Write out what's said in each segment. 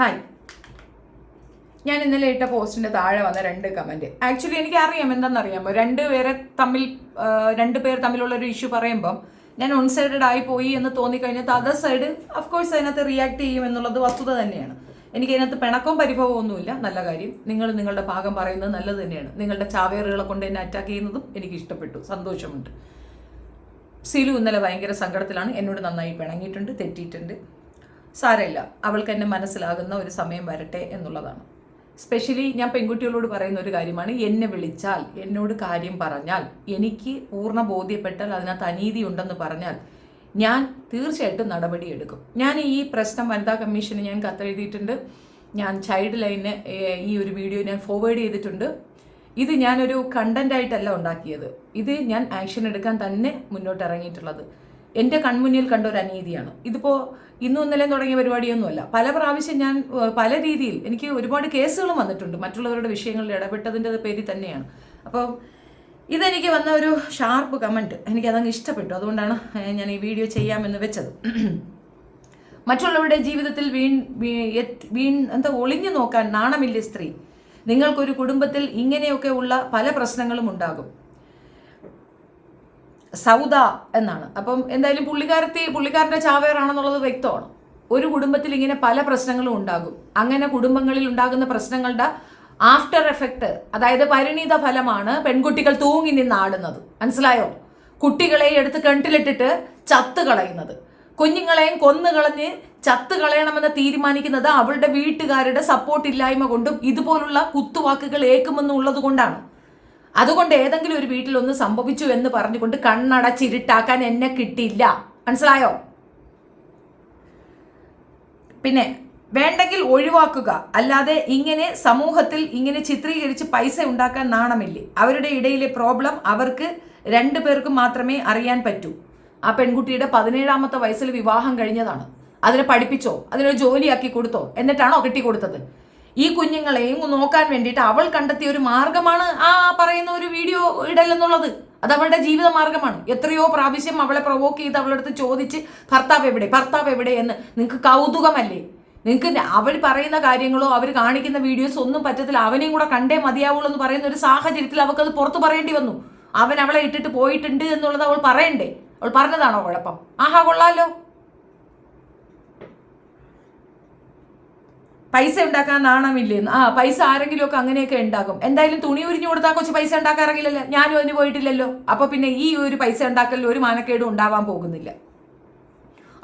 Hi, ഞാൻ ഇന്നലെ ഇട്ട പോസ്റ്റിൻ്റെ താഴെ വന്ന 2 കമൻറ്റ്. ആക്ച്വലി എനിക്കറിയാം എന്താണെന്നറിയാമോ, രണ്ട് പേർ തമ്മിലുള്ള ഒരു ഇഷ്യൂ പറയുമ്പം ഞാൻ വൺ സൈഡഡ് ആയി പോയി എന്ന് തോന്നിക്കഴിഞ്ഞാൽ അതർ സൈഡ് അഫ്കോഴ്സ് അതിനകത്ത് റിയാക്ട് ചെയ്യും എന്നുള്ളത് വസ്തുത തന്നെയാണ്. എനിക്ക് അതിനകത്ത് പിണക്കവും പരിഭവവും ഒന്നുമില്ല. നല്ല കാര്യം, നിങ്ങൾ നിങ്ങളുടെ ഭാഗം പറയുന്നത് നല്ലത് തന്നെയാണ്. നിങ്ങളുടെ ചാവേറുകളെ കൊണ്ട് എന്നെ അറ്റാക്ക് ചെയ്യുന്നതും എനിക്ക് ഇഷ്ടപ്പെട്ടു, സന്തോഷമുണ്ട്. സിലു ഇന്നലെ ഭയങ്കര സങ്കടത്തിലാണ്, എന്നോട് നന്നായി പിണങ്ങിയിട്ടുണ്ട്, തെറ്റിയിട്ടുണ്ട്. സാരമില്ല, അവൾക്ക് എന്നെ മനസ്സിലാകുന്ന ഒരു സമയം വരട്ടെ എന്നുള്ളതാണ്. സ്പെഷ്യലി ഞാൻ പെൺകുട്ടികളോട് പറയുന്ന ഒരു കാര്യമാണ്, എന്നെ വിളിച്ചാൽ, എന്നോട് കാര്യം പറഞ്ഞാൽ, എനിക്ക് പൂർണ്ണ ബോധ്യപ്പെട്ടാൽ അതിനകത്ത് അനീതി ഉണ്ടെന്ന് പറഞ്ഞാൽ ഞാൻ തീർച്ചയായിട്ടും നടപടിയെടുക്കും. ഞാൻ ഈ പ്രശ്നം വനിതാ കമ്മീഷന് ഞാൻ കത്തെഴുതിയിട്ടുണ്ട്. ഞാൻ ചൈൽഡ് ലൈനിന് ഈ ഒരു വീഡിയോ ഞാൻ ഫോർവേഡ് ചെയ്തിട്ടുണ്ട്. ഇത് ഞാനൊരു കണ്ടന്റായിട്ടല്ല ഉണ്ടാക്കിയത്, ഇത് ഞാൻ ആക്ഷൻ എടുക്കാൻ തന്നെ മുന്നോട്ട് ഇറങ്ങിയിട്ടുള്ളത്. എൻ്റെ കൺമുന്നിൽ കണ്ട ഒരു അനീതിയാണ്. ഇതിപ്പോൾ ഇന്നും ഇന്നലെ തുടങ്ങിയ പരിപാടിയൊന്നുമല്ല. പല പ്രാവശ്യം ഞാൻ പല രീതിയിൽ എനിക്ക് ഒരുപാട് കേസുകളും വന്നിട്ടുണ്ട് മറ്റുള്ളവരുടെ വിഷയങ്ങളിൽ ഇടപെട്ടതിൻ്റെ പേരിൽ തന്നെയാണ്. അപ്പോൾ ഇതെനിക്ക് വന്ന ഒരു ഷാർപ്പ് കമൻറ്റ് എനിക്കതങ്ങ് ഇഷ്ടപ്പെട്ടു. അതുകൊണ്ടാണ് ഞാൻ ഈ വീഡിയോ ചെയ്യാമെന്ന് വെച്ചത്. മറ്റുള്ളവരുടെ ജീവിതത്തിൽ ഒളിഞ്ഞു നോക്കാൻ നാണമില്ല സ്ത്രീ. നിങ്ങൾക്കൊരു കുടുംബത്തിൽ ഇങ്ങനെയൊക്കെ ഉള്ള പല പ്രശ്നങ്ങളും ഉണ്ടാകും. സൗദ എന്നാണ്. അപ്പം എന്തായാലും പുള്ളിക്കാരൻ്റെ ചാവേറാണെന്നുള്ളത് വ്യക്തമാണ്. ഒരു കുടുംബത്തിൽ ഇങ്ങനെ പല പ്രശ്നങ്ങളും ഉണ്ടാകും. അങ്ങനെ കുടുംബങ്ങളിൽ ഉണ്ടാകുന്ന പ്രശ്നങ്ങളുടെ ആഫ്റ്റർ എഫക്റ്റ്, അതായത് പരിണിത ഫലമാണ് പെൺകുട്ടികൾ തൂങ്ങി നിന്നാടുന്നത്. മനസ്സിലായോ? കുട്ടികളെ എടുത്ത് കിണറ്റിലിട്ടിട്ട് ചത്ത് കളയുന്നത്, കുഞ്ഞുങ്ങളെയും കൊന്നുകളഞ്ഞ് ചത്ത് കളയണമെന്ന് തീരുമാനിക്കുന്നത് അവളുടെ വീട്ടുകാരുടെ സപ്പോർട്ട് ഇല്ലായ്മ കൊണ്ടും ഇതുപോലുള്ള കുത്തുവാക്കുകൾ ഏക്കുമെന്നുള്ളത് കൊണ്ടാണ്. അതുകൊണ്ട് ഏതെങ്കിലും ഒരു വീട്ടിൽ ഒന്ന് സംഭവിച്ചു എന്ന് പറഞ്ഞുകൊണ്ട് കണ്ണടച്ചിരുട്ടാക്കാൻ എന്നെ കിട്ടില്ല. മനസ്സിലായോ? പിന്നെ വേണ്ടെങ്കിൽ ഒഴിവാക്കുക, അല്ലാതെ ഇങ്ങനെ സമൂഹത്തിൽ ഇങ്ങനെ ചിത്രീകരിച്ച് പൈസ ഉണ്ടാക്കാൻ നാണമില്ലേ? അവരുടെ ഇടയിലെ പ്രോബ്ലം അവർക്ക് 2 പേർക്കും മാത്രമേ അറിയാൻ പറ്റൂ. ആ പെൺകുട്ടിയുടെ 17ാമത്തെ വയസ്സിൽ വിവാഹം കഴിഞ്ഞതാണ്. അതിനെ പഠിപ്പിച്ചോ, അതിനൊരു ജോലിയാക്കി കൊടുത്തോ, എന്നിട്ടാണോ കെട്ടിക്കൊടുത്തത്? ഈ കുഞ്ഞുങ്ങളെയും നോക്കാൻ വേണ്ടിയിട്ട് അവൾ കണ്ടെത്തിയ ഒരു മാർഗമാണ് ആ പറയുന്ന ഒരു വീഡിയോ ഇടലെന്നുള്ളത്. അത് അവളുടെ ജീവിത മാർഗമാണ്. എത്രയോ പ്രാവശ്യം അവളെ പ്രൊവോക്ക് ചെയ്ത് അവളടുത്ത് ചോദിച്ച് ഭർത്താവ് എവിടെ എന്ന്. നിങ്ങൾക്ക് കൗതുകമല്ലേ? നിങ്ങൾക്ക് അവർ പറയുന്ന കാര്യങ്ങളോ അവർ കാണിക്കുന്ന വീഡിയോസ് ഒന്നും പറ്റത്തില്ല. അവനെയും കൂടെ കണ്ടേ മതിയാവുള്ളൂ എന്ന് പറയുന്ന ഒരു സാഹചര്യത്തിൽ അവൾക്കത് പുറത്ത് പറയേണ്ടി വന്നു. അവൻ അവളെ ഇട്ടിട്ട് പോയിട്ടുണ്ട് എന്നുള്ളത് അവൾ പറയണ്ടേ? അവൾ പറഞ്ഞതാണോ കുഴപ്പം? ആഹാ, കൊള്ളാലോ. പൈസ ഉണ്ടാക്കാൻ നാണമില്ലേന്ന്. പൈസ ആരെങ്കിലും ഒക്കെ അങ്ങനെയൊക്കെ ഉണ്ടാകും. എന്തായാലും തുണി ഉരിഞ്ഞു കൊടുത്താൽ കുറച്ച് പൈസ ഉണ്ടാക്കാറില്ലല്ലോ. ഞാനും അതിന് പോയിട്ടില്ലല്ലോ. അപ്പൊ പിന്നെ ഈ ഒരു പൈസ ഉണ്ടാക്കലിൽ ഒരു മാനക്കേടും ഉണ്ടാവാൻ പോകുന്നില്ല.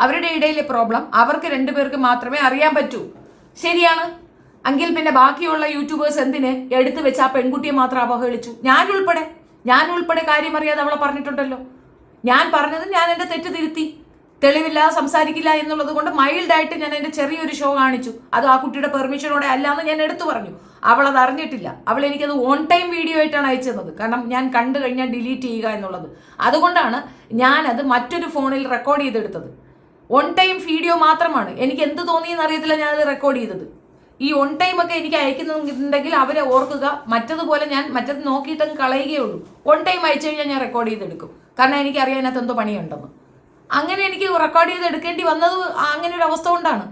അവരുടെ ഇടയിലെ പ്രോബ്ലം അവർക്ക് 2 പേർക്ക് മാത്രമേ അറിയാൻ പറ്റൂ. ശരിയാണ്. എങ്കിൽ പിന്നെ ബാക്കിയുള്ള യൂട്യൂബേഴ്സ് എന്തിന് എടുത്തു വെച്ച് ആ പെൺകുട്ടിയെ മാത്രം അപഹേളിച്ചു? ഞാൻ ഉൾപ്പെടെ കാര്യം അറിയാതെ അവളെ പറഞ്ഞിട്ടുണ്ടല്ലോ. ഞാൻ പറഞ്ഞത് ഞാൻ എൻ്റെ തെറ്റ് തിരുത്തി. തെളിവില്ലാതെ സംസാരിക്കില്ല എന്നുള്ളത് കൊണ്ട് മൈൽഡായിട്ട് ഞാൻ എൻ്റെ ചെറിയൊരു ഷോ കാണിച്ചു. അത് ആ കുട്ടിയുടെ പെർമിഷനോടെ അല്ലാന്ന് ഞാൻ എടുത്തു പറഞ്ഞു. അവളത് അറിഞ്ഞിട്ടില്ല. അവൾ എനിക്കത് ഓൺ ടൈം വീഡിയോ ആയിട്ടാണ് അയച്ചു തന്നത്. കാരണം ഞാൻ കണ്ടു കഴിഞ്ഞാൽ ഡിലീറ്റ് ചെയ്യുക എന്നുള്ളത്. അതുകൊണ്ടാണ് ഞാനത് മറ്റൊരു ഫോണിൽ റെക്കോർഡ് ചെയ്തെടുത്തത്. ഓൺ ടൈം വീഡിയോ മാത്രമാണ്. എനിക്ക് എന്ത് തോന്നിയെന്ന് അറിയത്തില്ല ഞാനത് റെക്കോർഡ് ചെയ്തത്. ഈ ഓൺ ടൈം ഒക്കെ എനിക്ക് അയക്കുന്നുണ്ടെങ്കിൽ അവരെ ഓർക്കുക. മറ്റതുപോലെ ഞാൻ മറ്റത് നോക്കിയിട്ടങ്ങ് കളയുകയുള്ളൂ. ഓൺ ടൈം അയച്ചു കഴിഞ്ഞാൽ ഞാൻ റെക്കോർഡ് ചെയ്തെടുക്കും. കാരണം എനിക്ക് അറിയാനകത്ത് എന്തോ പണിയുണ്ടെന്ന്. അങ്ങനെ എനിക്ക് റെക്കോർഡ് ചെയ്ത് എടുക്കേണ്ടി വന്നത് അങ്ങനെ ഒരു അവസ്ഥ കൊണ്ടാണ്.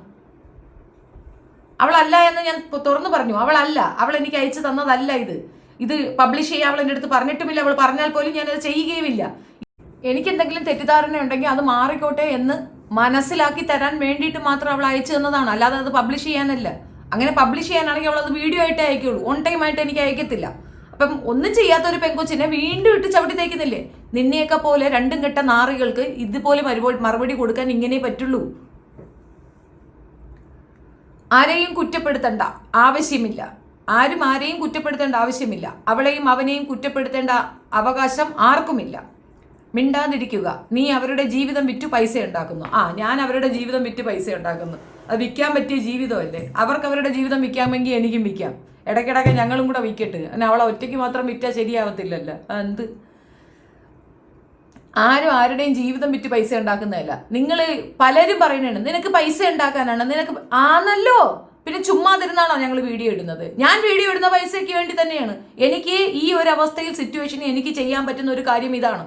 അവളല്ല എന്ന് ഞാൻ തുറന്നു പറഞ്ഞു. അവൾ എനിക്ക് അയച്ചു തന്നതല്ല ഇത് പബ്ലിഷ് ചെയ്യാൻ അവൾ എൻ്റെ അടുത്ത് പറഞ്ഞിട്ടുമില്ല. അവൾ പറഞ്ഞാൽ പോലും ഞാനത് ചെയ്യുകയുമില്ല. എനിക്കെന്തെങ്കിലും തെറ്റിദ്ധാരണ ഉണ്ടെങ്കിൽ അത് മാറിക്കോട്ടെ എന്ന് മനസ്സിലാക്കി തരാൻ വേണ്ടിയിട്ട് മാത്രം അവൾ അയച്ചു തന്നതാണ്. അല്ലാതെ അത് പബ്ലിഷ് ചെയ്യാനല്ല. അങ്ങനെ പബ്ലിഷ് ചെയ്യാനാണെങ്കിൽ അവൾ അത് വീഡിയോ ആയിട്ടേ അയക്കുള്ളൂ. ഓൺ ടൈം ആയിട്ട് എനിക്ക് അയക്കത്തില്ല. അപ്പം ഒന്നും ചെയ്യാത്തൊരു പെങ്കൊച്ചിനെ വീണ്ടും ഇട്ട് ചവിട്ടി തേക്കുന്നില്ലേ? നിന്നെയൊക്കെ പോലെ 2 കെട്ട നാറികൾക്ക് ഇതുപോലെ മറുപടി കൊടുക്കാൻ ഇങ്ങനെ പറ്റുള്ളൂ. ആരെയും കുറ്റപ്പെടുത്തേണ്ട ആവശ്യമില്ല. ആരെയും കുറ്റപ്പെടുത്തേണ്ട ആവശ്യമില്ല. അവളെയും അവനെയും കുറ്റപ്പെടുത്തേണ്ട അവകാശം ആർക്കുമില്ല. മിണ്ടാതിരിക്കുക. നീ അവരുടെ ജീവിതം വിറ്റ് പൈസ ഉണ്ടാക്കുന്നു. ഞാൻ അവരുടെ ജീവിതം വിറ്റ് പൈസ ഉണ്ടാക്കുന്നു. അത് വിൽക്കാൻ പറ്റിയ ജീവിതമല്ലേ? അവർക്ക് അവരുടെ ജീവിതം വിൽക്കാമെങ്കിൽ എനിക്കും വിൽക്കാം. ഇടയ്ക്കിടയ്ക്ക് ഞങ്ങളും കൂടെ വിൽക്കട്ടെ. അവളെ ഒറ്റയ്ക്ക് മാത്രം വിറ്റാൽ ശരിയാവത്തില്ലല്ലോ. എന്ത് ആരുടെയും ജീവിതം വിറ്റ് പൈസ ഉണ്ടാക്കുന്നതല്ല. നിങ്ങൾ പലരും പറയുന്നതാണ് നിനക്ക് പൈസ ഉണ്ടാക്കാനാണ്, നിനക്ക് ആണല്ലോ. പിന്നെ ചുമ്മാതിരുന്നാണോ ഞങ്ങൾ വീഡിയോ ഇടുന്നത്? ഞാൻ വീഡിയോ ഇടുന്ന പൈസയ്ക്ക് വേണ്ടി തന്നെയാണ്. എനിക്ക് ഈ ഒരു അവസ്ഥയിൽ സിറ്റുവേഷനിൽ എനിക്ക് ചെയ്യാൻ പറ്റുന്ന ഒരു കാര്യം ഇതാണ്.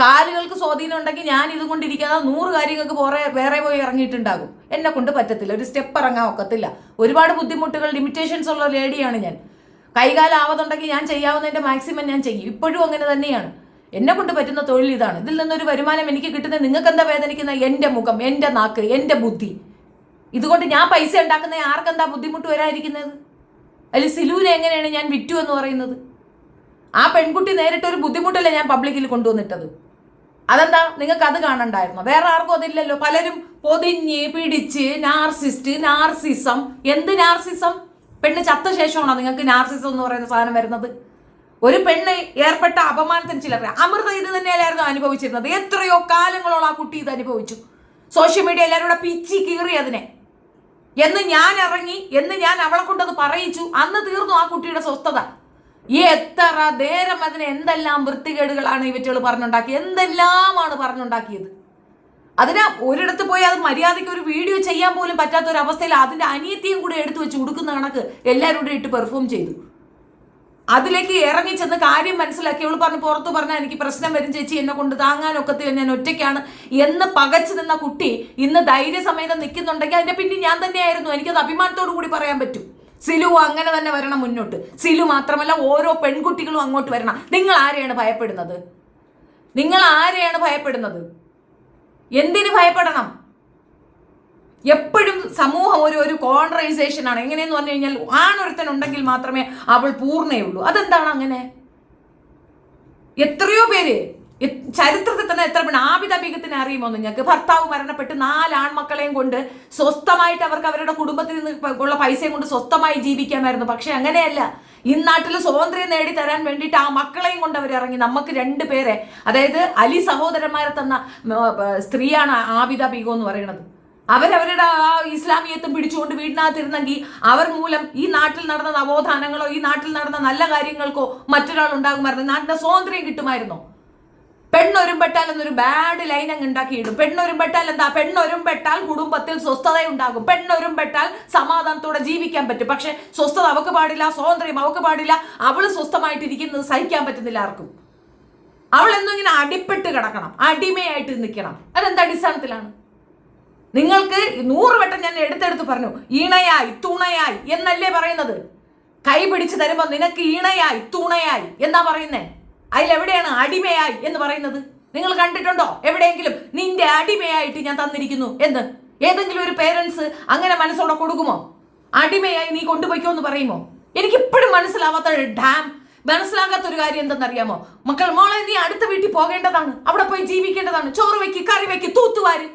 കാലുകൾക്ക് സ്വാധീനം ഉണ്ടെങ്കിൽ ഞാൻ ഇതും കൊണ്ടിരിക്കാതെ 100 കാര്യങ്ങൾക്ക് വേറെ പോയി ഇറങ്ങിയിട്ടുണ്ടാകും. എന്നെ കൊണ്ട് പറ്റത്തില്ല, ഒരു സ്റ്റെപ്പ് ഇറങ്ങാൻ ഒക്കത്തില്ല. ഒരുപാട് ബുദ്ധിമുട്ടുകൾ, ലിമിറ്റേഷൻസ് ഉള്ള ലേഡിയാണ് ഞാൻ. കൈകാലാവതുണ്ടെങ്കിൽ ഞാൻ ചെയ്യാവുന്നതിന്റെ മാക്സിമം ഞാൻ ചെയ്യും. ഇപ്പോഴും അങ്ങനെ തന്നെയാണ്. എന്നെ കൊണ്ട് പറ്റുന്ന തൊഴിൽ ഇതാണ്. ഇതിൽ നിന്നൊരു വരുമാനം എനിക്ക് കിട്ടുന്നത് നിങ്ങൾക്ക് എന്താ വേദനിക്കുന്ന? എൻ്റെ മുഖം, എൻ്റെ നാക്ക്, എൻ്റെ ബുദ്ധി. ഇതുകൊണ്ട് ഞാൻ പൈസ ഉണ്ടാക്കുന്ന ആർക്കെന്താ ബുദ്ധിമുട്ട് വരാതിരിക്കുന്നത്? അതിൽ സിലുവിനെ എങ്ങനെയാണ് ഞാൻ വിറ്റു എന്ന് പറയുന്നത്? ആ പെൺകുട്ടി നേരിട്ടൊരു ബുദ്ധിമുട്ടല്ലേ ഞാൻ പബ്ലിക്കിൽ കൊണ്ടുവന്നിട്ടത്. അതെന്താ നിങ്ങൾക്ക് അത് കാണണ്ടായിരുന്നോ? വേറെ ആർക്കും അതില്ലല്ലോ. പലരും പൊതിഞ്ഞ് പിടിച്ച് നാർസിസം. എന്ത് നാർസിസം? പെണ്ണ് ചത്ത ശേഷമാണോ നിങ്ങൾക്ക് നാർസിസം എന്ന് പറയുന്ന സാധനം വരുന്നത്? ഒരു പെണ്ണ് ഏർപ്പെട്ട അപമാനത്തിന് ചിലർ അമൃത ഇത് തന്നെയല്ലായിരുന്നു അനുഭവിച്ചിരുന്നത്. എത്രയോ കാലങ്ങളോളം ആ കുട്ടി ഇത് അനുഭവിച്ചു. സോഷ്യൽ മീഡിയ എല്ലാവരും കൂടെ പിച്ചി കീറി അതിനെ. എന്ന് ഞാൻ ഇറങ്ങി, എന്ന് ഞാൻ അവളെ കൊണ്ടത് പറയിച്ചു, അന്ന് തീർന്നു ആ കുട്ടിയുടെ സ്വസ്ഥത. എത്ര നേരം അതിന് എന്തെല്ലാം വൃത്തികേടുകളാണ് ഇവറ്റകൾ പറഞ്ഞുണ്ടാക്കിയത്, എന്തെല്ലാമാണ് പറഞ്ഞുണ്ടാക്കിയത്. അതിന് ഒരിടത്ത് പോയി അത് മര്യാദയ്ക്ക് ഒരു വീഡിയോ ചെയ്യാൻ പോലും പറ്റാത്തൊരവസ്ഥയിൽ അതിന്റെ അനിയത്തിയും കൂടെ എടുത്തു വെച്ച് ഉടുക്കുന്ന കണക്ക് എല്ലാവരും കൂടെ ഇട്ട് പെർഫോം ചെയ്തു. അതിലേക്ക് ഇറങ്ങി ചെന്ന് കാര്യം മനസ്സിലാക്കി അവൾ പറഞ്ഞു, പുറത്ത് പറഞ്ഞാൽ എനിക്ക് പ്രശ്നം വരും ചേച്ചി, എന്നെ കൊണ്ട് താങ്ങാനൊക്കത്തില്ല, ഞാൻ ഒറ്റയ്ക്കാണ് എന്ന് പകച്ചു നിന്ന കുട്ടി ഇന്ന് ധൈര്യസമേതം നിൽക്കുന്നുണ്ടെങ്കിൽ അതിന്റെ പിന്നെ ഞാൻ തന്നെയായിരുന്നു. എനിക്കത് അഭിമാനത്തോടു കൂടി പറയാൻ പറ്റും. സിലു അങ്ങനെ തന്നെ വരണം മുന്നോട്ട്. സിലു മാത്രമല്ല, ഓരോ പെൺകുട്ടികളും അങ്ങോട്ട് വരണം. നിങ്ങൾ ആരെയാണ് ഭയപ്പെടുന്നത്? എന്തിന് ഭയപ്പെടണം? എപ്പോഴും സമൂഹം ഒരു കോൺട്രൈസേഷൻ ആണ്. എങ്ങനെയെന്ന് പറഞ്ഞു കഴിഞ്ഞാൽ ആണൊരുത്തൻ ഉണ്ടെങ്കിൽ മാത്രമേ അവൾ പൂർണ്ണയുള്ളൂ. അതെന്താണ് അങ്ങനെ? എത്രയോ പേര് ചരിത്രത്തിൽ തന്നെ എത്ര പെണ്ണ്, ആബിദ ബീഗത്തിനെ അറിയുമോ നിങ്ങൾക്ക്? ഭർത്താവ് മരണപ്പെട്ട് 4 ആൺമക്കളെയും കൊണ്ട് സ്വസ്ഥമായിട്ട് അവർക്ക് അവരുടെ കുടുംബത്തിൽ നിന്ന് ഉള്ള പൈസയും കൊണ്ട് സ്വസ്ഥമായി ജീവിക്കാമായിരുന്നു. പക്ഷെ അങ്ങനെയല്ല. ഈ നാട്ടിൽ സ്വാതന്ത്ര്യം നേടിത്തരാൻ വേണ്ടിയിട്ട് ആ മക്കളെയും കൊണ്ട് അവർ ഇറങ്ങി. നമുക്ക് 2 പേരെ, അതായത് അലി സഹോദരന്മാരെ തന്ന സ്ത്രീയാണ് ആബിദ ബീഗം എന്ന് പറയുന്നത്. അവരവരുടെ ആ ഇസ്ലാമിയത്തും പിടിച്ചുകൊണ്ട് വീടിനകത്തിരുന്നെങ്കിൽ അവർ മൂലം ഈ നാട്ടിൽ നടന്ന നവോത്ഥാനങ്ങളോ ഈ നാട്ടിൽ നടന്ന നല്ല കാര്യങ്ങൾക്കോ മറ്റൊരാൾ ഉണ്ടാകുമായിരുന്നു. നാട്ടിന്റെ സ്വാതന്ത്ര്യം കിട്ടുമായിരുന്നോ? പെണ്ണൊരുമ്പെട്ടാൽ എന്നൊരു ബാഡ് ലൈൻ അങ്ങ് ഉണ്ടാക്കിയിടും. പെണ്ണൊരുമ്പെട്ടാൽ എന്താ? പെണ്ണൊരുമ്പെട്ടാൽ കുടുംബത്തിൽ സ്വസ്ഥതയുണ്ടാകും. പെണ്ണൊരുമ്പെട്ടാൽ സമാധാനത്തോടെ ജീവിക്കാൻ പറ്റും. പക്ഷെ സ്വസ്ഥത അവക്ക് പാടില്ല, സ്വാതന്ത്ര്യം അവക്ക് പാടില്ല. അവള് സ്വസ്ഥമായിട്ടിരിക്കുന്നത് സഹിക്കാൻ പറ്റുന്നില്ല ആർക്കും. അവൾ എന്നും ഇങ്ങനെ അടിപ്പെട്ട് കിടക്കണം, അടിമയായിട്ട് നിൽക്കണം. അതെന്ത് അടിസ്ഥാനത്തിലാണ്? നിങ്ങൾക്ക് 100 വട്ടം ഞാൻ എടുത്തെടുത്ത് പറഞ്ഞു, ഈണയായി തുണയായി എന്നല്ലേ പറയുന്നത്? കൈ പിടിച്ച് തരുമ്പോൾ നിനക്ക് ഈണയായി തുണയായി എന്നാ പറയുന്നേ. അതിലെവിടെയാണ് അടിമയായി എന്ന് പറയുന്നത്? നിങ്ങൾ കണ്ടിട്ടുണ്ടോ എവിടെയെങ്കിലും നിന്റെ അടിമയായിട്ട് ഞാൻ തന്നിരിക്കുന്നു എന്ന്? ഏതെങ്കിലും ഒരു പേരൻസ് അങ്ങനെ മനസ്സോടെ കൊടുക്കുമോ? അടിമയായി നീ കൊണ്ടുപോയിക്കോ എന്ന് പറയുമോ? എനിക്കിപ്പോഴും മനസ്സിലാകാത്തൊരു കാര്യം എന്തെന്നറിയാമോ? മോളെ നീ അടുത്ത വീട്ടിൽ പോകേണ്ടതാണ്, അവിടെ പോയി ജീവിക്കേണ്ടതാണ്. ചോറ് വെക്ക്, കറി വെക്ക്, തൂത്തുവാര്.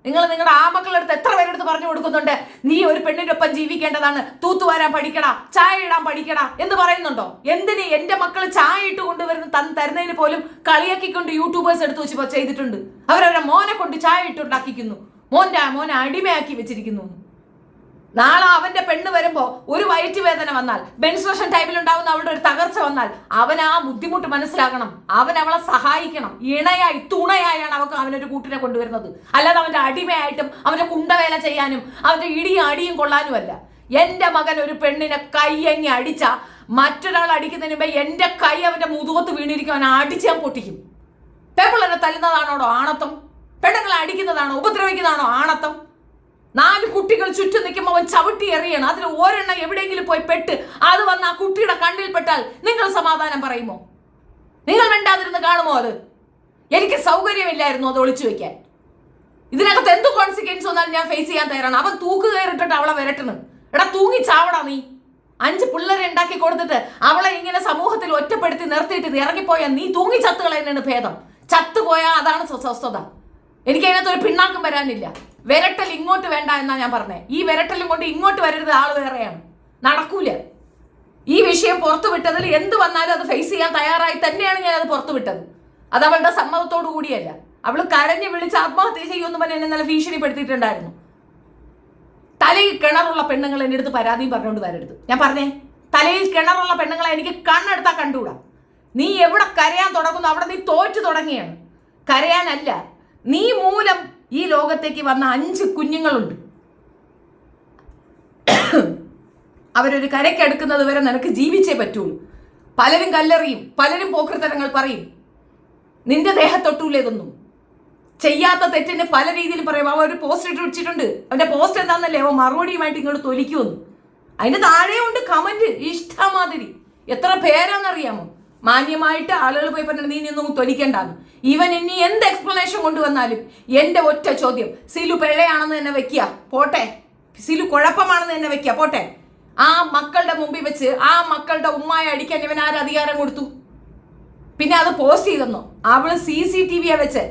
നിങ്ങൾ നിങ്ങളുടെ ആ മക്കളുടെ അടുത്ത് എത്ര പേരെടുത്ത് പറഞ്ഞു കൊടുക്കുന്നുണ്ട്, നീ ഒരു പെണ്ണിന്റെ ഒപ്പം ജീവിക്കേണ്ടതാണ്, തൂത്തുവാരാൻ പഠിക്കടാ, ചായ ഇടാൻ പഠിക്കടാ എന്ന് പറയുന്നുണ്ടോ? എന്തിന്? എന്റെ മക്കൾ ചായ ഇട്ട് കൊണ്ടുവരുന്ന തരുന്നതിന് പോലും കളിയാക്കിക്കൊണ്ട് യൂട്യൂബേഴ്സ് എടുത്ത് വെച്ച് ചെയ്തിട്ടുണ്ട്. അവരവരുടെ മോനെ കൊണ്ട് ചായ ഇട്ടുണ്ടാക്കിക്കുന്നു, മോനെ അടിമയാക്കി വെച്ചിരിക്കുന്നു. നാളെ അവന്റെ പെണ്ണ് വരുമ്പോ ഒരു വയറ്റുവേദന വന്നാൽ, മെൻസ്ട്രേഷൻ ടൈമിൽ ഉണ്ടാവുന്ന അവളുടെ ഒരു തകർച്ച വന്നാൽ അവൻ ആ ബുദ്ധിമുട്ട് മനസ്സിലാക്കണം. അവൻ അവളെ സഹായിക്കണം. ഇണയായി തുണയായാണ് അവനൊരു കൂട്ടിനെ കൊണ്ടുവരുന്നത്. അല്ലാതെ അവന്റെ അടിമയായിട്ടും അവന്റെ കുണ്ടവേല ചെയ്യാനും അവന്റെ ഇടിയും അടിയും കൊള്ളാനുമല്ല. എന്റെ മകൻ ഒരു പെണ്ണിനെ കൈയങ്ങി അടിച്ച മറ്റൊരാൾ അടിക്കുന്നതിന് മുമ്പേ എന്റെ കൈ അവന്റെ മുതുകത്ത് വീണിരിക്കും. അവനെ അടിച്ച് ഞാൻ പൊട്ടിക്കും. പെൺപിള്ളേരെ തല്ലുന്നതാണോടോ ആണത്തം? പെണ്ണുങ്ങളെ അടിക്കുന്നതാണോ, ഉപദ്രവിക്കുന്നതാണോ ആണത്തം? 4 കുട്ടികൾ ചുറ്റും നിൽക്കുമ്പോൾ അവൻ ചവിട്ടി എറിയണം. അതിൽ ഒരെണ്ണം എവിടെയെങ്കിലും പോയി പെട്ട് അത് വന്ന് ആ കുട്ടിയുടെ കണ്ണിൽ പെട്ടാൽ നിങ്ങൾ സമാധാനം പറയുമോ? നിങ്ങൾ വേണ്ടാതിരുന്ന് കാണുമോ? അത് എനിക്ക് സൗകര്യമില്ലായിരുന്നു അത് ഒളിച്ചു വെക്കാൻ. ഇതിനകത്ത് എന്ത് കോൺസിക്വൻസ് വന്നാലും ഞാൻ ഫേസ് ചെയ്യാൻ തയ്യാറാണ്. അവൻ തൂക്ക് കയറിട്ടിട്ട് അവളെ വരട്ടണ്. എടാ തൂങ്ങി ചാവടാ നീ. 5 പിള്ളേരെ ഉണ്ടാക്കി കൊടുത്തിട്ട് അവളെ ഇങ്ങനെ സമൂഹത്തിൽ ഒറ്റപ്പെടുത്തി നിർത്തിയിട്ട് ഇറങ്ങിപ്പോയാൽ നീ തൂങ്ങി ചത്തുകളെന്നാണ് ഭേദം. ചത്തുപോയാൽ അതാണ് സ്വസ്ഥത. എനിക്ക് അതിനകത്ത് ഒരു പിണ്ണാക്കും വരാനില്ല. വിരട്ടൽ ഇങ്ങോട്ട് വേണ്ട എന്നാ ഞാൻ പറഞ്ഞേ. ഈ വിരട്ടലും കൊണ്ട് ഇങ്ങോട്ട് വരരുത്, ആള് വേറെയാണ്, നടക്കൂല. ഈ വിഷയം പുറത്തു വിട്ടതിൽ എന്ത് വന്നാലും അത് ഫേസ് ചെയ്യാൻ തയ്യാറായി തന്നെയാണ് ഞാൻ അത് പുറത്തു വിട്ടത്. അത് അവളുടെ സമ്മതത്തോടു കൂടിയല്ല. അവള് കരഞ്ഞ് വിളിച്ച് ആത്മഹത്യ ചെയ്യുമെന്ന് പറഞ്ഞ് എന്നെ നല്ല ഭീഷണിപ്പെടുത്തിയിട്ടുണ്ടായിരുന്നു. തലയിൽ കിണറുള്ള പെണ്ണുങ്ങൾ എൻ്റെ അടുത്ത് പരാതിയും പറഞ്ഞുകൊണ്ട് വരരുത്. ഞാൻ പറഞ്ഞേ, തലയിൽ കിണറുള്ള പെണ്ണുങ്ങളെ എനിക്ക് കണ്ണെടുത്താൽ കണ്ടുകൂടാ. നീ എവിടെ കരയാൻ തുടങ്ങുന്നു അവിടെ നീ തോറ്റു തുടങ്ങിയാണ്. കരയാനല്ല, നീ മൂലം ഈ ലോകത്തേക്ക് വന്ന 5 കുഞ്ഞുങ്ങളുണ്ട്. അവരൊരു കരയ്ക്കടുക്കുന്നത് വരെ നിനക്ക് ജീവിച്ചേ പറ്റുള്ളൂ. പലരും കല്ലെറിയും, പലരും പോക്കൃത്തരങ്ങൾ പറയും. നിന്റെ ദേഹത്തൊട്ടൂല ഇതൊന്നും. ചെയ്യാത്ത തെറ്റിന് പല രീതിയിൽ പറയും. അവ ഒരു പോസ്റ്റ് ഇട്ട് വെച്ചിട്ടുണ്ട്. അവന്റെ പോസ്റ്റ് എന്താണെന്നല്ലേ അവൻ മറുപടിയുമായിട്ട് ഇങ്ങോട്ട് തൊലിക്കുമെന്ന്. അതിന് താഴെയുണ്ട് കമന്റ് ഇഷ്ടമാതിരി. എത്ര പേരാണെന്നറിയാമോ? മാന്യമായിട്ട് ആളുകൾ പോയി പറഞ്ഞു നീ ഒന്നും തൊലിക്കണ്ടാന്ന്. ഇവൻ ഇനി എന്ത് എക്സ്പ്ലനേഷൻ കൊണ്ടുവന്നാലും എന്റെ ഒറ്റ ചോദ്യം, സിലു പിഴയാണെന്ന് തന്നെ വെക്കുക പോട്ടെ, സിലു കുഴപ്പമാണെന്ന് തന്നെ വെക്കുക പോട്ടെ. ആ മക്കളുടെ മുമ്പിൽ വെച്ച് ആ മക്കളുടെ ഉമ്മായ അടിക്കാൻ ഇവൻ ആര് അധികാരം കൊടുത്തു? പിന്നെ അത് പോസ്റ്റ് ചെയ്തെന്നോ? അവള് CCTV വെച്ച്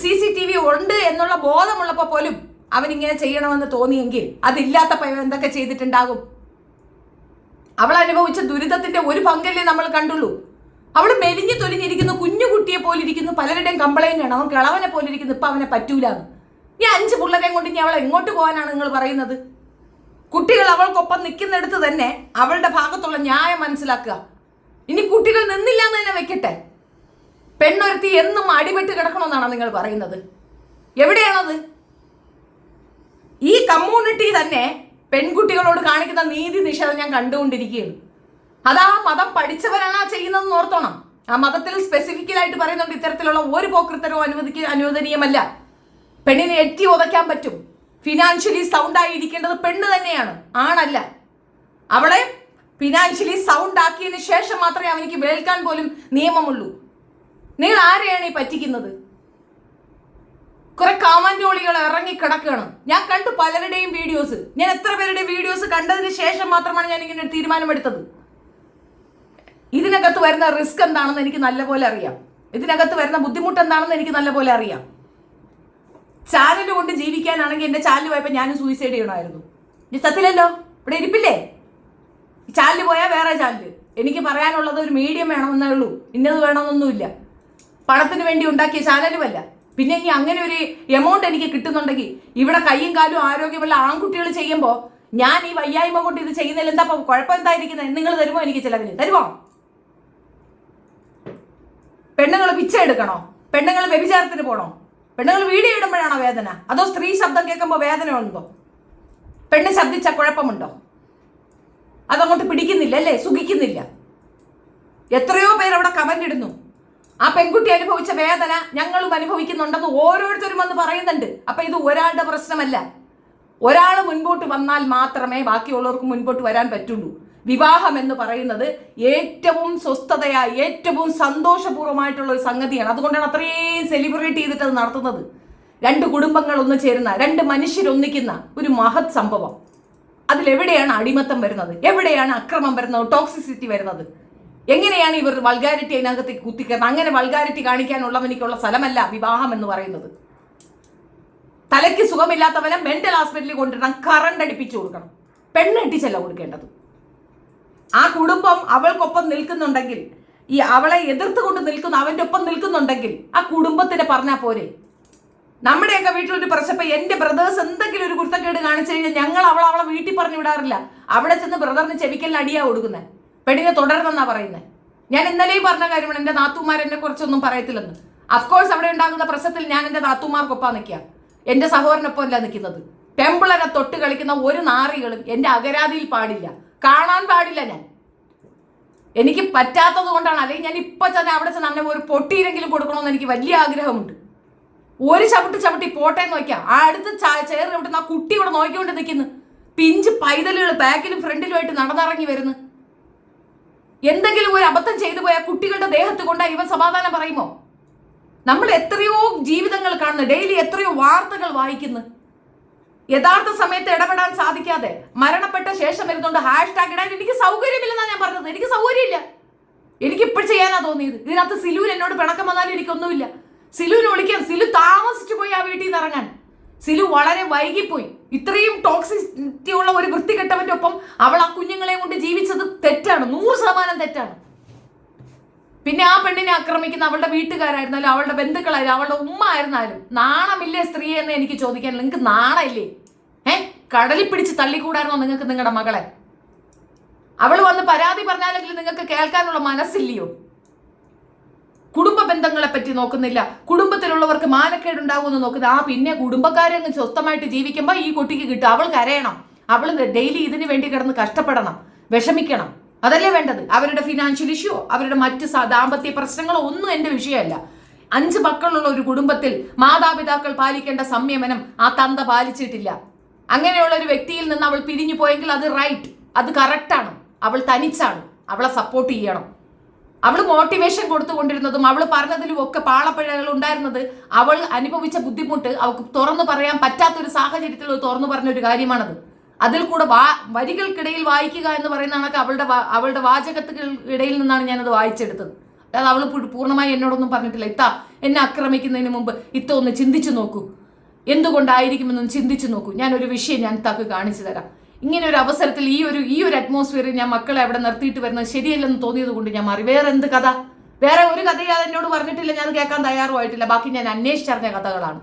CCTV ഉണ്ട് എന്നുള്ള ബോധമുള്ളപ്പോ പോലും അവൻ ഇങ്ങനെ ചെയ്യണമെന്ന് തോന്നിയെങ്കിൽ അതില്ലാത്തപ്പോ ഇവൻ എന്തൊക്കെ ചെയ്തിട്ടുണ്ടാകും? അവൾ അനുഭവിച്ച ദുരിതത്തിന്റെ ഒരു പങ്കല്ലേ നമ്മൾ കണ്ടുള്ളൂ. അവള് മെലിഞ്ഞു തൊലിഞ്ഞിരിക്കുന്നു, കുഞ്ഞു കുട്ടിയെ പോലിരിക്കുന്നു. പലരുടെയും കംപ്ലൈന്റ് ആണ് അവൻ കിളവനെ പോലിരിക്കുന്നു, ഇപ്പൊ അവനെ പറ്റൂലെന്ന്. ഈ 5 പിള്ളേരെയും കൊണ്ട് ഇനി അവളെ എങ്ങോട്ട് പോകാനാണ് നിങ്ങൾ പറയുന്നത്? കുട്ടികൾ അവൾക്കൊപ്പം നിൽക്കുന്നിടത്ത് തന്നെ അവളുടെ ഭാഗത്തുള്ള ന്യായം മനസ്സിലാക്കുക. ഇനി കുട്ടികൾ നിന്നില്ല എന്ന് തന്നെ വെക്കട്ടെ. പെണ്ണൊരുത്തി എന്നും അടിപെട്ട് കിടക്കണമെന്നാണോ നിങ്ങൾ പറയുന്നത്? എവിടെയാണത്? ഈ കമ്മ്യൂണിറ്റി തന്നെ പെൺകുട്ടികളോട് കാണിക്കുന്ന നീതി നിഷേധം ഞാൻ കണ്ടുകൊണ്ടിരിക്കുകയാണ്. അതാ മതം പഠിച്ചവരാണ് ആ ചെയ്യുന്നതെന്ന് ഓർത്തോണം. ആ മതത്തിൽ സ്പെസിഫിക്കലായിട്ട് പറയുന്നുണ്ട് ഇത്തരത്തിലുള്ള ഒരു പോക്രിത്തരവും അനുവദനീയമല്ല. പെണ്ണിനെ എറ്റി ഉതയ്ക്കാൻ പറ്റും. ഫിനാൻഷ്യലി സൗണ്ടായി ഇരിക്കേണ്ടത് പെണ്ണ് തന്നെയാണ്, ആണല്ല. അവളെ ഫിനാൻഷ്യലി സൗണ്ട് ആക്കിയതിന് ശേഷം മാത്രമേ അവനിക്ക് വേൽക്കാൻ പോലും നിയമമുള്ളൂ. നിങ്ങൾ ആരെയാണ് ഈ പറ്റിക്കുന്നത്? കുറെ കാമാൻറ്റോളികൾ ഇറങ്ങിക്കിടക്കുകയാണ്. ഞാൻ കണ്ടു പലരുടെയും വീഡിയോസ്. ഞാൻ എത്ര പേരുടെ വീഡിയോസ് കണ്ടതിന് ശേഷം മാത്രമാണ് ഞാൻ ഇങ്ങനെ ഒരു തീരുമാനമെടുത്തത്. ഇതിനകത്ത് വരുന്ന റിസ്ക് എന്താണെന്ന് എനിക്ക് നല്ലപോലെ അറിയാം. ഇതിനകത്ത് വരുന്ന ബുദ്ധിമുട്ട് എന്താണെന്ന് എനിക്ക് നല്ലപോലെ അറിയാം. ചാനൽ കൊണ്ട് ജീവിക്കാനാണെങ്കിൽ എന്റെ ചാനൽ പോയപ്പോൾ ഞാനും സൂയിസൈഡ് ചെയ്യണമായിരുന്നു. സത്യമില്ലല്ലോ, ഇവിടെ ഇരിപ്പില്ലേ? ചാനൽ പോയാൽ വേറെ ചാനൽ. എനിക്ക് പറയാനുള്ളത് ഒരു മീഡിയം വേണമെന്നേ ഉള്ളൂ, ഇന്നത് വേണമെന്നൊന്നുമില്ല. പണത്തിന് വേണ്ടി ഉണ്ടാക്കിയ ചാനലുമല്ല. പിന്നെ ഇനി അങ്ങനെ ഒരു എമൗണ്ട് എനിക്ക് കിട്ടുന്നുണ്ടെങ്കിൽ ഇവിടെ കയ്യും കാലും ആരോഗ്യമുള്ള ആൺകുട്ടികൾ ചെയ്യുമ്പോൾ ഞാൻ ഈ വയ്യായ്മ കൊണ്ട് ഇത് ചെയ്യുന്നതിൽ എന്താ കുഴപ്പം എന്തായിരിക്കുന്നത്? നിങ്ങൾ തരുമോ? എനിക്ക് ചിലവിന് തരുമോ? പെണ്ണുങ്ങൾ പിച്ച എടുക്കണോ? പെണ്ണുങ്ങൾ വ്യഭിചാരത്തിന് പോണോ? പെണ്ണുങ്ങൾ വീഡിയോ ഇടുമ്പോഴാണോ വേദന? അതോ സ്ത്രീ ശബ്ദം കേൾക്കുമ്പോൾ വേദന ഉണ്ടോ? പെണ്ണ് ശബ്ദിച്ച കുഴപ്പമുണ്ടോ? അതങ്ങോട്ട് പിടിക്കുന്നില്ല അല്ലേ? സുഖിക്കുന്നില്ല. എത്രയോ പേര് അവിടെ കമന്റ് ഇടുന്നു. ആ പെൺകുട്ടി അനുഭവിച്ച വേദന ഞങ്ങളും അനുഭവിക്കുന്നുണ്ടെന്ന് ഓരോരുത്തരും വന്ന് പറയുന്നുണ്ട്. അപ്പൊ ഇത് ഒരാളുടെ പ്രശ്നമല്ല. ഒരാൾ മുൻപോട്ട് വന്നാൽ മാത്രമേ ബാക്കിയുള്ളവർക്ക് മുൻപോട്ട് വരാൻ പറ്റുള്ളൂ. വിവാഹം എന്ന് പറയുന്നത് ഏറ്റവും സ്വസ്ഥതയായി ഏറ്റവും സന്തോഷപൂർവ്വമായിട്ടുള്ള ഒരു സംഗതിയാണ്. അതുകൊണ്ടാണ് അത്രയും സെലിബ്രേറ്റ് ചെയ്തിട്ട് അത് നടത്തുന്നത്. 2 കുടുംബങ്ങൾ ഒന്ന് ചേരുന്ന, 2 മനുഷ്യരൊന്നിക്കുന്ന ഒരു മഹത് സംഭവം. അതിലെവിടെയാണ് അടിമത്തം വരുന്നത്? എവിടെയാണ് അക്രമം വരുന്നത്? ടോക്സിസിറ്റി വരുന്നത്? എങ്ങനെയാണ് ഇവർ വൾഗാരിറ്റി അതിനകത്തേക്ക് കുത്തിക്കയറുന്നത്? അങ്ങനെ വൾഗാരിറ്റി കാണിക്കാനുള്ളവനിക്കുള്ള സ്ഥലമല്ല വിവാഹം എന്ന് പറയുന്നത്. തലയ്ക്ക് സുഖമില്ലാത്തവനെ മെന്റൽ ഹോസ്പിറ്റലിൽ കൊണ്ടിടണം, കറണ്ട് അടിപ്പിച്ചു കൊടുക്കണം, പെണ്ണെട്ടിച്ചല്ല കൊടുക്കേണ്ടത്. ആ കുടുംബം അവൾക്കൊപ്പം നിൽക്കുന്നുണ്ടെങ്കിൽ, ഈ അവളെ എതിർത്തുകൊണ്ട് നിൽക്കുന്ന അവന്റെ ഒപ്പം നിൽക്കുന്നുണ്ടെങ്കിൽ ആ കുടുംബത്തിനെ പറഞ്ഞാൽ പോരെ? നമ്മുടെയൊക്കെ വീട്ടിലൊരു പ്രശ്നം, എന്റെ ബ്രദേഴ്സ് എന്തെങ്കിലും ഒരു കുർത്തക്കേട് കാണിച്ചു കഴിഞ്ഞാൽ ഞങ്ങൾ അവളെ വീട്ടിൽ പറഞ്ഞു വിടാറില്ല. അവിടെ ചെന്ന് ബ്രദറിന് ചെവിക്കലിന് അടിയാ കൊടുക്കുന്നത്, പെണ്ണിനെ തുടരണമെന്നാ പറയുന്നത്. ഞാൻ ഇന്നലെയും പറഞ്ഞ കാര്യമാണ്, എന്റെ നാത്തൂമാർ എന്നെ കുറിച്ചൊന്നും പറയത്തില്ലെന്ന്. അഫ്കോഴ്സ് അവിടെ ഉണ്ടാകുന്ന പ്രശ്നത്തിൽ ഞാൻ എന്റെ നാത്തൂമാർക്കൊപ്പം നിൽക്കുക, എന്റെ സഹോദരനൊപ്പം അല്ല നിൽക്കുന്നത്. പെമ്പിളരെ തൊട്ട് കളിക്കുന്ന ഒരു നാറികളും എന്റെ അകരാതിയിൽ പാടില്ല, കാണാൻ പാടില്ല. ഞാൻ എനിക്ക് പറ്റാത്തത് കൊണ്ടാണ്. അല്ലെങ്കിൽ ഞാൻ ഇപ്പൊ ചെന്ന് അവിടെ ചെന്ന് അവനെ ഒരു പൊട്ടിയിലെങ്കിലും കൊടുക്കണമെന്ന് എനിക്ക് വലിയ ആഗ്രഹമുണ്ട്. ഒരു ചവിട്ടി പോട്ടേന്ന് നോക്കിയാൽ ആ അടുത്ത് ചേർ ചവിട്ടുന്ന ആ കുട്ടി ഇവിടെ നോക്കിക്കൊണ്ട് നിൽക്കുന്നു. പിഞ്ച് പൈതലുകൾ ബാക്കിലും ഫ്രണ്ടിലുമായിട്ട് നടന്നിറങ്ങി വരുന്നു. എന്തെങ്കിലും ഒരു അബദ്ധം ചെയ്തു പോയാൽ കുട്ടികളുടെ ദേഹത്ത് കൊണ്ടാൽ ഇവൻ സമാധാനം പറയുമോ? നമ്മൾ എത്രയോ ജീവിതങ്ങൾ കാണുന്നു, ഡെയിലി എത്രയോ വാർത്തകൾ വായിക്കുന്നു. യഥാർത്ഥ സമയത്ത് ഇടപെടാൻ സാധിക്കാതെ മരണപ്പെട്ട ശേഷം വരുന്നുണ്ട് ഹാഷ്ടാഗ് ഇടാൻ. എനിക്ക് സൗകര്യമില്ലെന്നാണ് ഞാൻ പറഞ്ഞത്. എനിക്ക് സൗകര്യമില്ല. എനിക്ക് ഇപ്പോൾ ചെയ്യാനാ തോന്നിയത്. ഇതിനകത്ത് സിലുവിന് എന്നോട് പിണക്കം വന്നാലും എനിക്കൊന്നുമില്ല. സിലുവിനെ വിളിക്കാൻ, സിലു താമസിച്ചു പോയി ആ വീട്ടിൽ നിന്ന് ഇറങ്ങാൻ. സിലു വളരെ വൈകിപ്പോയി. ഇത്രയും ടോക്സിറ്റി ഉള്ള ഒരു വൃത്തികെട്ടവന്റെ ഒപ്പം അവൾ ആ കുഞ്ഞുങ്ങളെ കൊണ്ട് ജീവിച്ചത് തെറ്റാണ്, 100% തെറ്റാണ്. പിന്നെ ആ പെണ്ണിനെ ആക്രമിക്കുന്ന അവളുടെ വീട്ടുകാരായിരുന്നാലും അവളുടെ ബന്ധുക്കളായാലും അവളുടെ ഉമ്മ ആയിരുന്നാലും നാണമില്ലേ സ്ത്രീ എന്ന് എനിക്ക് ചോദിക്കാൻ. നിങ്ങൾക്ക് നാണമില്ലേ? കടലിൽ പിടിച്ച് തള്ളിക്കൂടായിരുന്നോ നിങ്ങൾക്ക് നിങ്ങളുടെ മകളെ? അവൾ വന്ന് പരാതി പറഞ്ഞാലെങ്കിലും നിങ്ങൾക്ക് കേൾക്കാനുള്ള മനസ്സില്ലയോ? കുടുംബ ബന്ധങ്ങളെ പറ്റി നോക്കുന്നില്ല, കുടുംബത്തിലുള്ളവർക്ക് മാനക്കേടുണ്ടാവുമെന്ന് നോക്കുന്നത്. പിന്നെ കുടുംബക്കാരെ അങ്ങ് സ്വസ്ഥമായിട്ട് ജീവിക്കുമ്പോൾ ഈ കുട്ടിക്ക് കിട്ടും. അവൾ കരയണം, അവൾ ഡെയിലി ഇതിനു വേണ്ടി കിടന്ന് കഷ്ടപ്പെടണം, വിഷമിക്കണം. അതല്ലേ വേണ്ടത്. അവരുടെ ഫിനാൻഷ്യൽ ഇഷ്യൂ, അവരുടെ മറ്റ് ദാമ്പത്യ പ്രശ്നങ്ങളോ ഒന്നും എൻ്റെ വിഷയമല്ല. 5 മക്കളുള്ള ഒരു കുടുംബത്തിൽ മാതാപിതാക്കൾ പാലിക്കേണ്ട സംയമനം ആ തന്ത പാലിച്ചിട്ടില്ല. അങ്ങനെയുള്ള ഒരു വ്യക്തിയിൽ നിന്ന് അവൾ പിരിഞ്ഞു പോയെങ്കിൽ അത് റൈറ്റ്, അത് കറക്റ്റാണ്. അവൾ തനിച്ചാണ്, അവളെ സപ്പോർട്ട് ചെയ്യണം. അവൾ മോട്ടിവേഷൻ കൊടുത്തുകൊണ്ടിരുന്നതും അവൾ പറഞ്ഞതിലും ഒക്കെ പാളപ്പിഴകൾ ഉണ്ടായിരുന്നത് അവൾ അനുഭവിച്ച ബുദ്ധിമുട്ട് അവൾക്ക് തുറന്നു പറയാൻ പറ്റാത്തൊരു സാഹചര്യത്തിൽ തുറന്നു പറഞ്ഞൊരു കാര്യമാണത്. അതിൽ കൂടെ വരികൾക്കിടയിൽ വായിക്കുക എന്ന് പറയുന്ന കണക്ക് അവളുടെ വാചകത്തിനിടയിൽ നിന്നാണ് ഞാനത് വായിച്ചെടുത്തത്. അതായത് അവൾ പൂർണ്ണമായി എന്നോടൊന്നും പറഞ്ഞിട്ടില്ല. എന്നെ ആക്രമിക്കുന്നതിന് മുമ്പ് ഒന്ന് ചിന്തിച്ചു നോക്കൂ, എന്തുകൊണ്ടായിരിക്കുമെന്നൊന്ന് ചിന്തിച്ചു നോക്കൂ. ഞാനൊരു വിഷയം ഞാൻ ഇത്താക്ക് കാണിച്ചു തരാം. ഇങ്ങനെ ഒരു അവസരത്തിൽ ഈ ഒരു അറ്റ്മോസ്ഫിയറിൽ ഞാൻ മക്കളെ അവിടെ നിർത്തിയിട്ട് വരുന്നത് ശരിയല്ലെന്ന് തോന്നിയത് കൊണ്ട് ഞാൻ മാറി. വേറെ എന്ത് കഥ? വേറെ ഒരു കഥയും അത് എന്നോട് പറഞ്ഞിട്ടില്ല, ഞാൻ കേൾക്കാൻ തയ്യാറുമായിട്ടില്ല. ബാക്കി ഞാൻ അന്വേഷിച്ചറിഞ്ഞ കഥകളാണ്.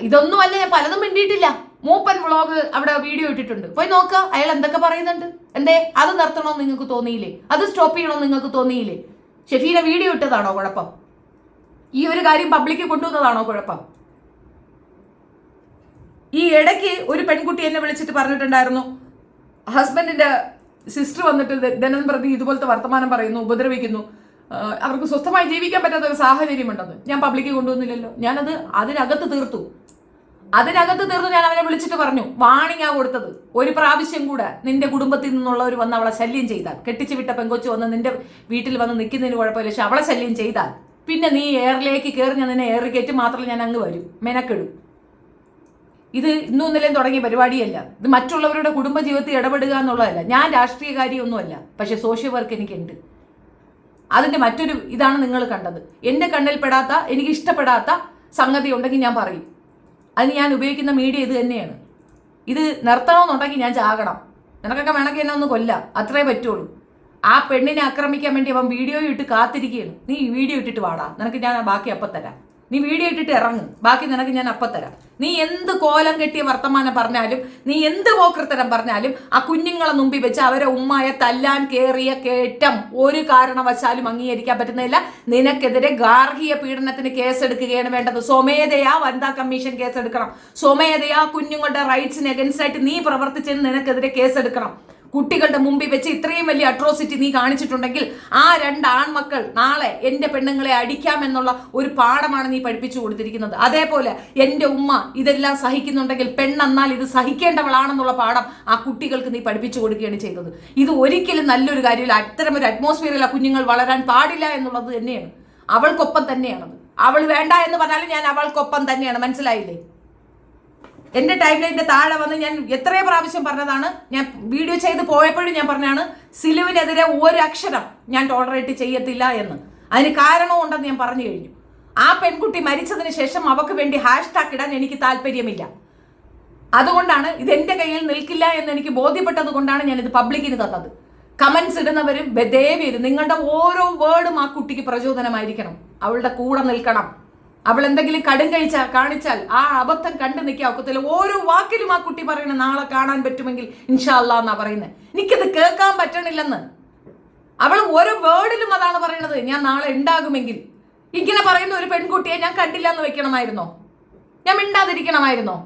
ഇതൊന്നുമല്ല, ഞാൻ പലതും മിണ്ടിയിട്ടില്ല. മൂപ്പൻ വ്ളോഗ് അവിടെ വീഡിയോ ഇട്ടിട്ടുണ്ട്, പോയി നോക്കുക. അയാൾ എന്തൊക്കെ പറയുന്നുണ്ട്. എന്തേ അത് നിർത്തണമെന്ന് നിങ്ങൾക്ക് തോന്നിയില്ലേ? അത് സ്റ്റോപ്പ് ചെയ്യണമെന്ന് നിങ്ങൾക്ക് തോന്നിയില്ലേ? ഷെഫീന വീഡിയോ ഇട്ടതാണോ കുഴപ്പം? ഈ ഒരു കാര്യം പബ്ലിക്ക് കൊണ്ടുവന്നതാണോ കുഴപ്പം? ഈ ഇടയ്ക്ക് ഒരു പെൺകുട്ടി എന്നെ വിളിച്ചിട്ട് പറഞ്ഞിട്ടുണ്ടായിരുന്നു, ഹസ്ബൻഡിന്റെ സിസ്റ്റർ വന്നിട്ട് ദിനം പ്രതി ഇതുപോലത്തെ വർത്തമാനം പറയുന്നു, ഉപദ്രവിക്കുന്നു, അവർക്ക് സ്വസ്ഥമായി ജീവിക്കാൻ പറ്റാത്ത ഒരു സാഹചര്യം ഉണ്ടെന്ന്. ഞാൻ പബ്ലിക്ക് കൊണ്ടുവന്നില്ലല്ലോ. ഞാനത് അതിനകത്ത് തീർത്തു. ഞാൻ അവനെ വിളിച്ചിട്ട് പറഞ്ഞു, വാണിംഗ് കൊടുത്തത്. ഒരു പ്രാവശ്യം കൂടെ നിന്റെ കുടുംബത്തിൽ നിന്നുള്ളവർ വന്ന് അവളെ ശല്യം ചെയ്താൽ, കെട്ടിച്ചു വിട്ട പെങ്കൊച്ചു വന്ന് നിന്റെ വീട്ടിൽ വന്ന് നിൽക്കുന്നതിന് കുഴപ്പമില്ല, പക്ഷെ അവളെ ശല്യം ചെയ്താൽ പിന്നെ നീ എയറിലേക്ക് കയറി ഞാൻ നിന്നെ എയർ കയറ്റി മാത്രമല്ല ഞാൻ അങ്ങ് വരും, മെനക്കെടും. ഇത് ഇന്നും ഇന്നലെയും തുടങ്ങിയ പരിപാടിയല്ല. ഇത് മറ്റുള്ളവരുടെ കുടുംബജീവിതത്തിൽ ഇടപെടുക എന്നുള്ളതല്ല. ഞാൻ രാഷ്ട്രീയകാരിയൊന്നുമല്ല, പക്ഷെ സോഷ്യൽ വർക്ക് എനിക്കുണ്ട്. അതിന്റെ മറ്റൊരു ഇതാണ് നിങ്ങൾ കണ്ടത്. എൻ്റെ കണ്ണിൽ പെടാത്ത, എനിക്ക് ഇഷ്ടപ്പെടാത്ത സംഗതി ഉണ്ടെങ്കിൽ ഞാൻ പറയും. അതിന് ഞാൻ ഉപയോഗിക്കുന്ന മീഡിയ ഇത് തന്നെയാണ്. ഇത് നിർത്തണമെന്നുണ്ടെങ്കിൽ ഞാൻ ചാകണം. നിനക്കൊക്കെ വേണമെങ്കിൽ എന്നെ ഒന്ന് കൊല്ലാം, അത്രേ പറ്റുള്ളൂ. ആ പെണ്ണിനെ ആക്രമിക്കാൻ വേണ്ടി അവൻ വീഡിയോ ഇട്ട് കാത്തിരിക്കുകയാണ്. നീ വീഡിയോ ഇട്ടിട്ട് വാടാ, നിനക്ക് ഞാൻ ബാക്കി അപ്പം തരാം. നീ വീഡിയോ ഇട്ടിട്ട് ഇറങ്ങും, ബാക്കി നിനക്ക് ഞാൻ അപ്പം തരാം. നീ എന്ത് കോലം കെട്ടിയ വർത്തമാനം പറഞ്ഞാലും, നീ എന്ത് പോക്കൃത്തരം പറഞ്ഞാലും, ആ കുഞ്ഞുങ്ങളെ മുമ്പിൽ വെച്ച് അവരെ ഉമ്മായെ തല്ലാൻ കയറിയ കേറ്റം ഒരു കാരണവശാലും അംഗീകരിക്കാൻ പറ്റുന്നില്ല. നിനക്കെതിരെ ഗാർഹിക പീഡനത്തിന് കേസെടുക്കുകയാണ് വേണ്ടത്. സ്വമേധയാ വനിതാ കമ്മീഷൻ കേസെടുക്കണം. സ്വമേധയാ കുഞ്ഞുങ്ങളുടെ റൈറ്റ്സിന് അഗൻസ്റ്റ് ആയിട്ട് നീ പ്രവർത്തിച്ചതിന് നിനക്കെതിരെ കേസെടുക്കണം. കുട്ടികളുടെ മുമ്പിൽ വെച്ച് ഇത്രയും വലിയ അട്രോസിറ്റി നീ കാണിച്ചിട്ടുണ്ടെങ്കിൽ ആ 2 ആൺമക്കൾ നാളെ എൻ്റെ പെണ്ണുങ്ങളെ അടിക്കാമെന്നുള്ള ഒരു പാഠമാണ് നീ പഠിപ്പിച്ചു കൊടുത്തിരിക്കുന്നത്. അതേപോലെ എൻ്റെ ഉമ്മ ഇതെല്ലാം സഹിക്കുന്നുണ്ടെങ്കിൽ പെണ്ണെന്നാൽ ഇത് സഹിക്കേണ്ടവളാണെന്നുള്ള പാഠം ആ കുട്ടികൾക്ക് നീ പഠിപ്പിച്ചു കൊടുക്കുകയാണ് ചെയ്തത്. ഇത് ഒരിക്കലും നല്ലൊരു കാര്യമില്ല. അത്തരം ഒരു അറ്റ്മോസ്ഫിയറിൽ ആ കുഞ്ഞുങ്ങൾ വളരാൻ പാടില്ല എന്നുള്ളത് തന്നെയാണ്. അവൾക്കൊപ്പം തന്നെയാണത്. അവൾ വേണ്ട എന്ന് പറഞ്ഞാലും ഞാൻ അവൾക്കൊപ്പം തന്നെയാണ്. മനസ്സിലായില്ലേ? എൻ്റെ ടൈം ലൈനിന്റെ താഴെ വന്ന് ഞാൻ എത്രയോ പ്രാവശ്യം പറഞ്ഞതാണ്. ഞാൻ വീഡിയോ ചെയ്ത് പോയപ്പോഴും ഞാൻ പറഞ്ഞാണ്, സിലുവിനെതിരെ ഒരു അക്ഷരം ഞാൻ ടോളറേറ്റ് ചെയ്യത്തില്ല എന്ന്. അതിന് കാരണവും ഉണ്ടെന്ന് ഞാൻ പറഞ്ഞു കഴിഞ്ഞു. ആ പെൺകുട്ടി മരിച്ചതിന് ശേഷം അവൾക്ക് വേണ്ടി ഹാഷ്ടാഗ് ഇടാൻ എനിക്ക് താല്പര്യമില്ല. അതുകൊണ്ടാണ് ഇത് എൻ്റെ കയ്യിൽ നിൽക്കില്ല എന്ന് എനിക്ക് ബോധ്യപ്പെട്ടത് കൊണ്ടാണ് ഞാനിത് പബ്ലിക്കിന് തന്നത്. കമന്റ്സ് ഇടുന്നവരും ദയവേത് നിങ്ങളുടെ ഓരോ വേർഡും ആ കുട്ടിക്ക് പ്രചോദനമായിരിക്കണം. അവളുടെ കൂടെ നിൽക്കണം. അവൾ എന്തെങ്കിലും കടും കാണിച്ചാൽ ആ അബദ്ധം കണ്ടു നിൽക്കാൻ ഒക്കത്തില്ല. ഓരോ വാക്കിലും ആ കുട്ടി പറയണ നാളെ കാണാൻ പറ്റുമെങ്കിൽ ഇൻഷാ അല്ലാ എന്നാ പറയുന്നത്. എനിക്കത് കേൾക്കാൻ പറ്റണില്ലെന്ന്. അവൾ ഓരോ വേർഡിലും അതാണ് പറയണത്, ഞാൻ നാളെ ഉണ്ടാകുമെങ്കിൽ. ഇങ്ങനെ പറയുന്ന ഒരു പെൺകുട്ടിയെ ഞാൻ കണ്ടില്ല എന്ന് വെക്കണമായിരുന്നോ? ഞാൻ മിണ്ടാതിരിക്കണമായിരുന്നോ?